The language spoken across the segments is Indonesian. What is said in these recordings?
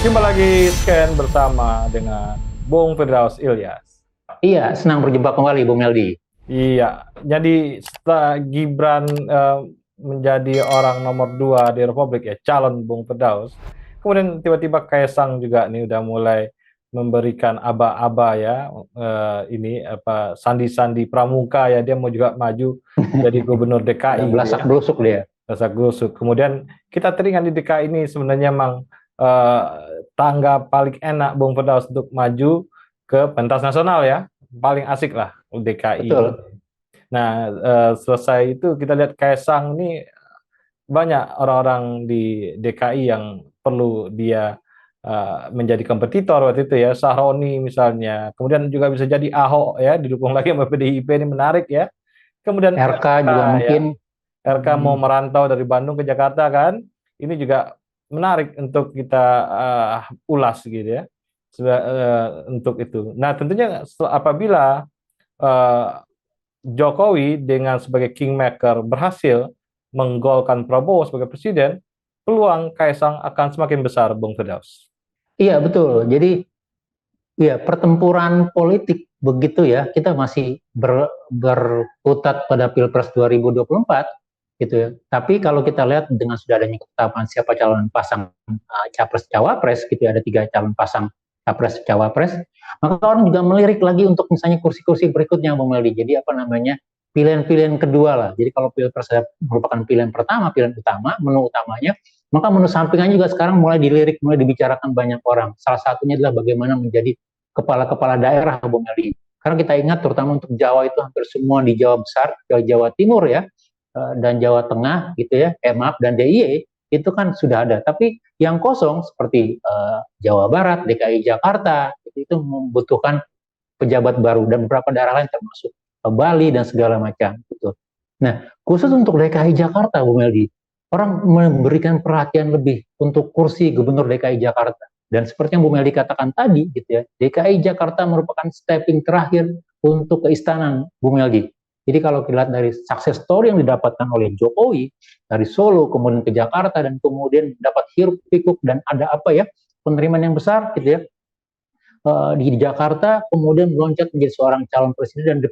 Jumpa lagi Scan bersama dengan Bung Firdaus Ilyas. Iya, senang berjumpa kembali, Bung Meldi. Iya, jadi setelah Gibran menjadi orang nomor 2 di Republik ya, calon Bung Firdaus. Kemudian tiba-tiba Kaisang juga nih udah mulai memberikan aba-aba ya, ini apa sandi-sandi pramuka ya, dia mau juga maju jadi gubernur Udah DKI gitu ya. belasak belusuk dia. Rasa gusuk. Kemudian kita teringat di DKI ini sebenarnya memang eh, tangga paling enak Bung Firdaus untuk maju ke pentas nasional ya. Paling asik lah DKI ini. Betul. Nah, selesai itu kita lihat Kaisang ini banyak orang-orang di DKI yang perlu dia menjadi kompetitor waktu itu ya. Sahroni misalnya. Kemudian juga bisa jadi Ahok ya, didukung lagi sama PDIP, ini menarik ya. Kemudian RK RK juga ya. mungkin. RK mau merantau dari Bandung ke Jakarta kan, ini juga menarik untuk kita ulas gitu ya, untuk itu. Nah tentunya apabila uh, Jokowi dengan sebagai kingmaker berhasil menggolkan Prabowo sebagai presiden, peluang Kaisang akan semakin besar, Bung Firdaus. Iya, betul. Jadi, ya pertempuran politik begitu ya. Kita masih berkutat pada Pilpres 2024 gitu ya. Tapi kalau kita lihat dengan sudah adanya ketetapan siapa calon pasang capres cawapres gitu ya, ada 3 calon pasang capres cawapres, maka orang juga melirik lagi untuk misalnya kursi-kursi berikutnya, Bung Meldi. Jadi apa namanya, pilihan-pilihan kedua lah. Jadi kalau Pilpres merupakan pilihan pertama, pilihan utama, menu utamanya, maka menu sampingan juga sekarang mulai dilirik, mulai dibicarakan banyak orang. Salah satunya adalah bagaimana menjadi kepala-kepala daerah, Bung Meldi. Karena kita ingat terutama untuk Jawa itu hampir semua di Jawa besar, Jawa Timur ya, dan Jawa Tengah gitu ya, maaf, dan DIY itu kan sudah ada. Tapi yang kosong seperti Jawa Barat, DKI Jakarta itu membutuhkan pejabat baru dan beberapa daerah lain termasuk Bali dan segala macam gitu. Nah, khusus untuk DKI Jakarta, Bu Meldi, orang memberikan perhatian lebih untuk kursi gubernur DKI Jakarta. Dan seperti yang Bu Meldi katakan tadi, gitu ya, DKI Jakarta merupakan stepping terakhir untuk keistanan, Bu Meldi. Jadi kalau kita lihat dari success story yang didapatkan oleh Jokowi dari Solo kemudian ke Jakarta dan kemudian dapat hiruk pikuk dan ada apa ya penerimaan yang besar gitu ya, di Jakarta kemudian meloncat menjadi seorang calon presiden dan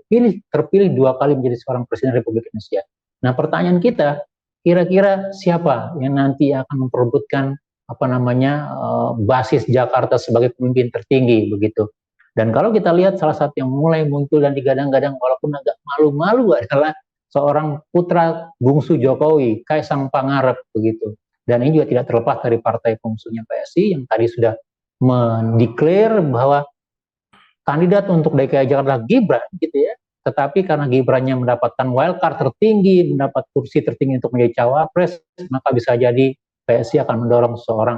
terpilih 2 kali menjadi seorang presiden Republik Indonesia. Nah pertanyaan kita, kira-kira siapa yang nanti akan memperebutkan apa namanya basis Jakarta sebagai pemimpin tertinggi begitu. Dan kalau kita lihat salah satu yang mulai muncul dan digadang-gadang walaupun agak malu-malu adalah seorang putra bungsu Jokowi, Kaisang Pangarep begitu. Dan ini juga tidak terlepas dari partai pengusungnya PSI yang tadi sudah mendeklar bahwa kandidat untuk DKI Jakarta Gibran gitu ya. Tetapi karena Gibrannya mendapatkan wildcard tertinggi, mendapat kursi tertinggi untuk menjadi cawapres, maka bisa jadi PSI akan mendorong seorang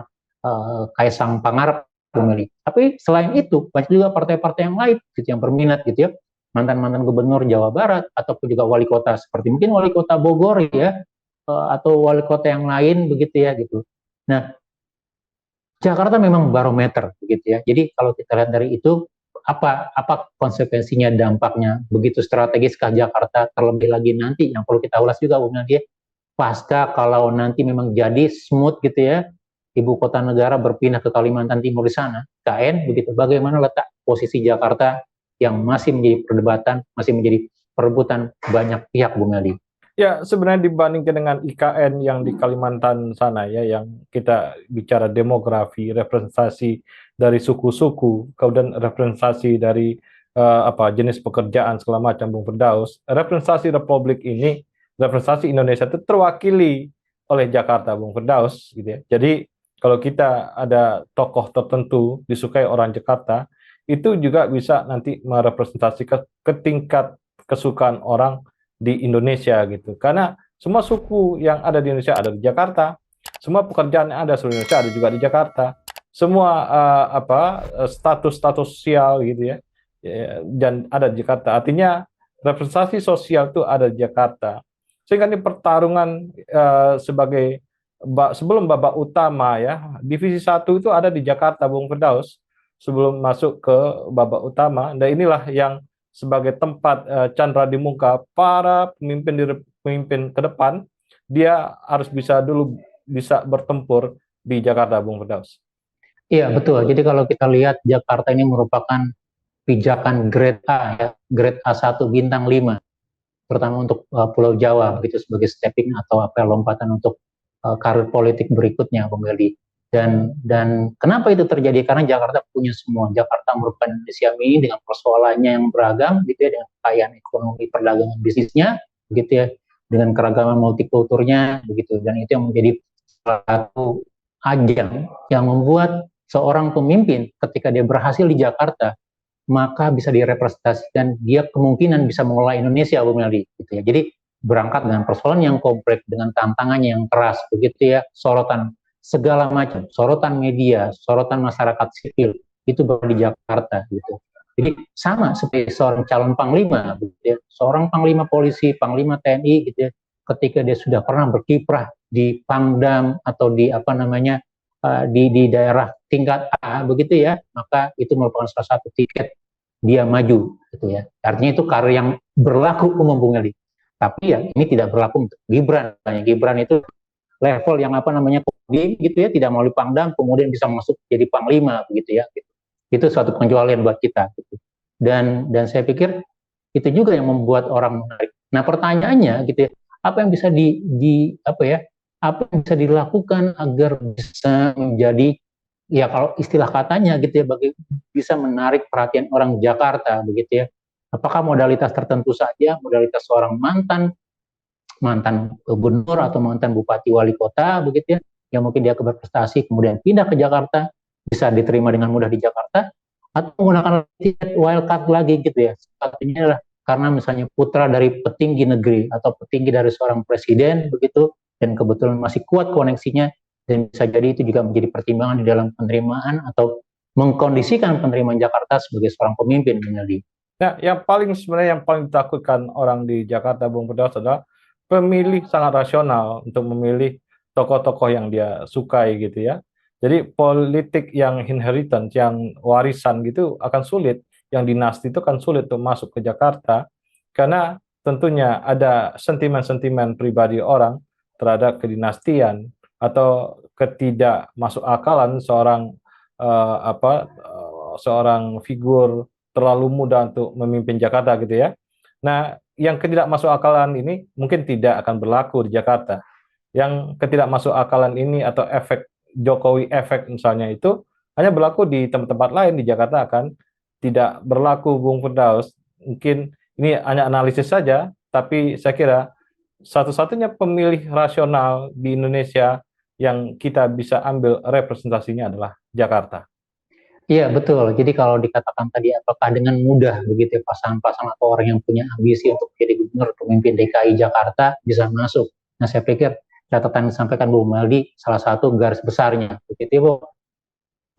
Kaisang Pangarep kembali. Tapi selain itu banyak juga partai-partai yang lain gitu yang berminat gitu ya, mantan-mantan gubernur Jawa Barat ataupun juga wali kota seperti mungkin wali kota Bogor ya, atau wali kota yang lain begitu ya gitu. Nah, Jakarta memang barometer begitu ya. Jadi kalau kita lihat dari itu apa konsekuensinya, dampaknya begitu strategiskah Jakarta, terlebih lagi nanti yang perlu kita ulas juga Bu Nadia, pasca kalau nanti memang jadi smooth gitu ya, ibu kota negara berpindah ke Kalimantan Timur di sana, KN begitu. Bagaimana letak posisi Jakarta yang masih menjadi perdebatan, masih menjadi perebutan banyak pihak Bu Meldi. Ya, sebenarnya dibandingkan dengan IKN yang di Kalimantan sana ya, yang kita bicara demografi, representasi dari suku-suku, kemudian representasi dari apa jenis pekerjaan segala macam, Bung Firdaus, representasi Republik ini, representasi Indonesia itu terwakili oleh Jakarta, Bung Firdaus, gitu ya. Jadi kalau kita ada tokoh tertentu disukai orang Jakarta, itu juga bisa nanti merepresentasikan ke tingkat kesukaan orang di Indonesia gitu. Karena semua suku yang ada di Indonesia ada di Jakarta, semua pekerjaan yang ada di Indonesia ada juga di Jakarta, semua status-status sosial gitu ya, dan ada di Jakarta. Artinya representasi sosial itu ada di Jakarta. Sehingga ini pertarungan sebagai sebelum babak utama ya, divisi 1 itu ada di Jakarta, Bung Firdaus, sebelum masuk ke babak utama. Dan inilah yang sebagai tempat candra di muka para pemimpin ke depan, dia harus bisa dulu bisa bertempur di Jakarta, Bung Firdaus. Iya betul. Jadi kalau kita lihat Jakarta ini merupakan pijakan grade A ya, grade A1 bintang 5, terutama untuk Pulau Jawa begitu sebagai stepping atau apa lompatan untuk karir politik berikutnya, Bung Gali. Dan kenapa itu terjadi? Karena Jakarta punya semua. Jakarta merupakan Indonesia mini dengan persoalannya yang beragam, gitu ya, dengan kekayaan ekonomi, perdagangan, bisnisnya, begitu ya, dengan keragaman multikulturnya, begitu. Dan itu yang menjadi salah satu ajang yang membuat seorang pemimpin ketika dia berhasil di Jakarta maka bisa direpresentasikan dia kemungkinan bisa mengelola Indonesia, Bung Meldi, gitu ya. Jadi berangkat dengan persoalan yang kompleks, dengan tantangannya yang keras, begitu ya, sorotan segala macam, sorotan media, sorotan masyarakat sipil, itu baru di Jakarta, gitu. Jadi sama seperti seorang calon panglima, gitu ya, seorang panglima polisi, panglima TNI, gitu ya, ketika dia sudah pernah berkiprah di Pangdam atau di apa namanya di daerah tingkat A, begitu ya, maka itu merupakan salah satu tiket dia maju gitu ya. Artinya itu karir yang berlaku umum Bung Eli. Tapi ya ini tidak berlaku untuk Gibran. Gibran itu level yang apa namanya kodim gitu ya, tidak melalui Pangdam kemudian bisa masuk jadi panglima begitu ya. Gitu. Itu suatu penjualan buat kita gitu. Dan saya pikir itu juga yang membuat orang menarik. Nah, pertanyaannya gitu ya, apa yang bisa di apa ya? Apa yang bisa dilakukan agar bisa menjadi ya kalau istilah katanya gitu ya bagi bisa menarik perhatian orang Jakarta begitu ya. Apakah modalitas tertentu saja, modalitas seorang mantan mantan gubernur atau mantan bupati wali kota begitu ya, yang mungkin dia berprestasi kemudian pindah ke Jakarta, bisa diterima dengan mudah di Jakarta, atau menggunakan tiket wildcard lagi gitu ya. Satunya adalah karena misalnya putra dari petinggi negeri atau petinggi dari seorang presiden begitu, dan kebetulan masih kuat koneksinya, dan bisa jadi itu juga menjadi pertimbangan di dalam penerimaan atau mengkondisikan penerimaan Jakarta sebagai seorang pemimpin, menjadi. Ya, yang paling sebenarnya yang paling ditakutkan orang di Jakarta, Bung Firdaus, adalah pemilih sangat rasional untuk memilih tokoh-tokoh yang dia sukai gitu ya. Jadi politik yang inheritance, yang warisan gitu akan sulit, yang dinasti itu kan sulit untuk masuk ke Jakarta karena tentunya ada sentimen-sentimen pribadi orang terhadap kedinastian atau ketidak masuk akalan seorang seorang figur terlalu muda untuk memimpin Jakarta gitu ya. Nah, yang ketidak masuk akalan ini mungkin tidak akan berlaku di Jakarta. Yang ketidak masuk akalan ini atau efek Jokowi efek misalnya itu hanya berlaku di tempat-tempat lain, di Jakarta akan tidak berlaku, Bung Firdaus. Mungkin ini hanya analisis saja, tapi saya kira satu-satunya pemilih rasional di Indonesia yang kita bisa ambil representasinya adalah Jakarta. Iya betul. Jadi kalau dikatakan tadi apakah dengan mudah begitu ya, pasangan-pasangan atau orang yang punya ambisi untuk menjadi gubernur pemimpin DKI Jakarta bisa masuk. Nah saya pikir catatan yang disampaikan Bu Meldi salah satu garis besarnya begitu ya Bu.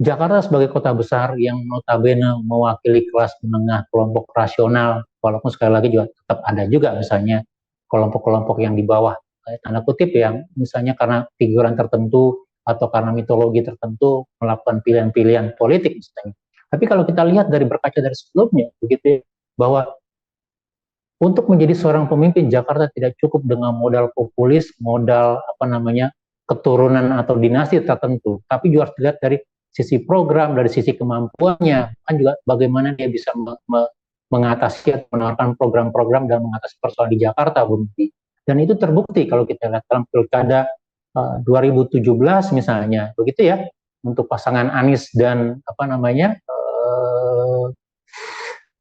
Jakarta sebagai kota besar yang notabene mewakili kelas menengah kelompok rasional, walaupun sekali lagi juga tetap ada juga misalnya kelompok-kelompok yang di bawah, tanda kutip yang misalnya karena figuran tertentu atau karena mitologi tertentu melakukan pilihan-pilihan politik misalnya. Tapi kalau kita lihat dari berkaca dari sebelumnya, begitu ya, bahwa untuk menjadi seorang pemimpin Jakarta tidak cukup dengan modal populis, modal apa namanya keturunan atau dinasti tertentu, tapi juga harus dilihat dari sisi program, dari sisi kemampuannya, kan juga bagaimana dia bisa mengatasi atau menawarkan program-program dan mengatasi persoalan di Jakarta, Bung. Dan itu terbukti kalau kita lihat dalam pilkada 2017 misalnya, begitu ya, untuk pasangan Anies dan apa namanya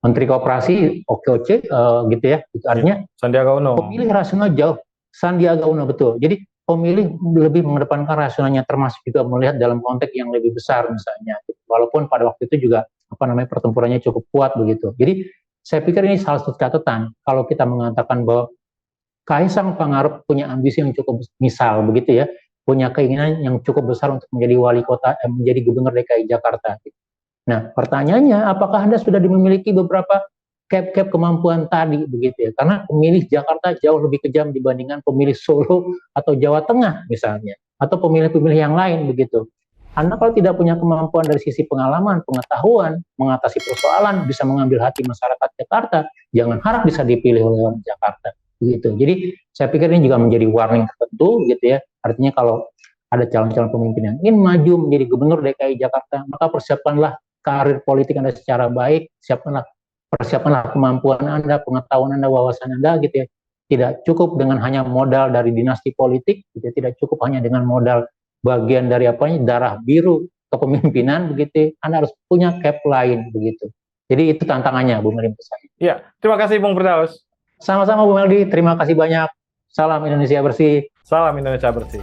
Menteri Koperasi OKOC gitu ya, itu artinya Sandiaga Uno. pemilih rasional jauh Sandiaga Uno betul. Jadi pemilih lebih mengedepankan rasionalnya, termasuk juga melihat dalam konteks yang lebih besar misalnya. Walaupun pada waktu itu juga apa namanya pertempurannya cukup kuat begitu. Jadi saya pikir ini salah satu catatan kalau kita mengatakan bahwa Kaisang Pangarep punya ambisi yang cukup misal begitu ya, punya keinginan yang cukup besar untuk menjadi wali kota, menjadi gubernur DKI Jakarta. Nah, pertanyaannya, apakah Anda sudah memiliki beberapa cap kemampuan tadi begitu ya? Karena pemilih Jakarta jauh lebih kejam dibandingkan pemilih Solo atau Jawa Tengah misalnya, atau pemilih-pemilih yang lain begitu. Anda kalau tidak punya kemampuan dari sisi pengalaman, pengetahuan, mengatasi persoalan, bisa mengambil hati masyarakat Jakarta, jangan harap bisa dipilih oleh orang Jakarta begitu. Jadi saya pikir ini juga menjadi warning tertentu gitu ya. Artinya kalau ada calon-calon pemimpin yang ingin maju menjadi gubernur DKI Jakarta, maka persiapkanlah karir politik Anda secara baik, persiapkanlah kemampuan Anda, pengetahuan Anda, wawasan Anda gitu ya. Tidak cukup dengan hanya modal dari dinasti politik, gitu. Tidak cukup hanya dengan modal bagian dari darah biru kepemimpinan begitu. Anda harus punya cap lain begitu. Jadi itu tantangannya, Bu Meldi, menurut saya. Ya, terima kasih Bung Firdaus. Sama-sama Bu Meldi, terima kasih banyak. Salam Indonesia bersih. Salam Indonesia bersih.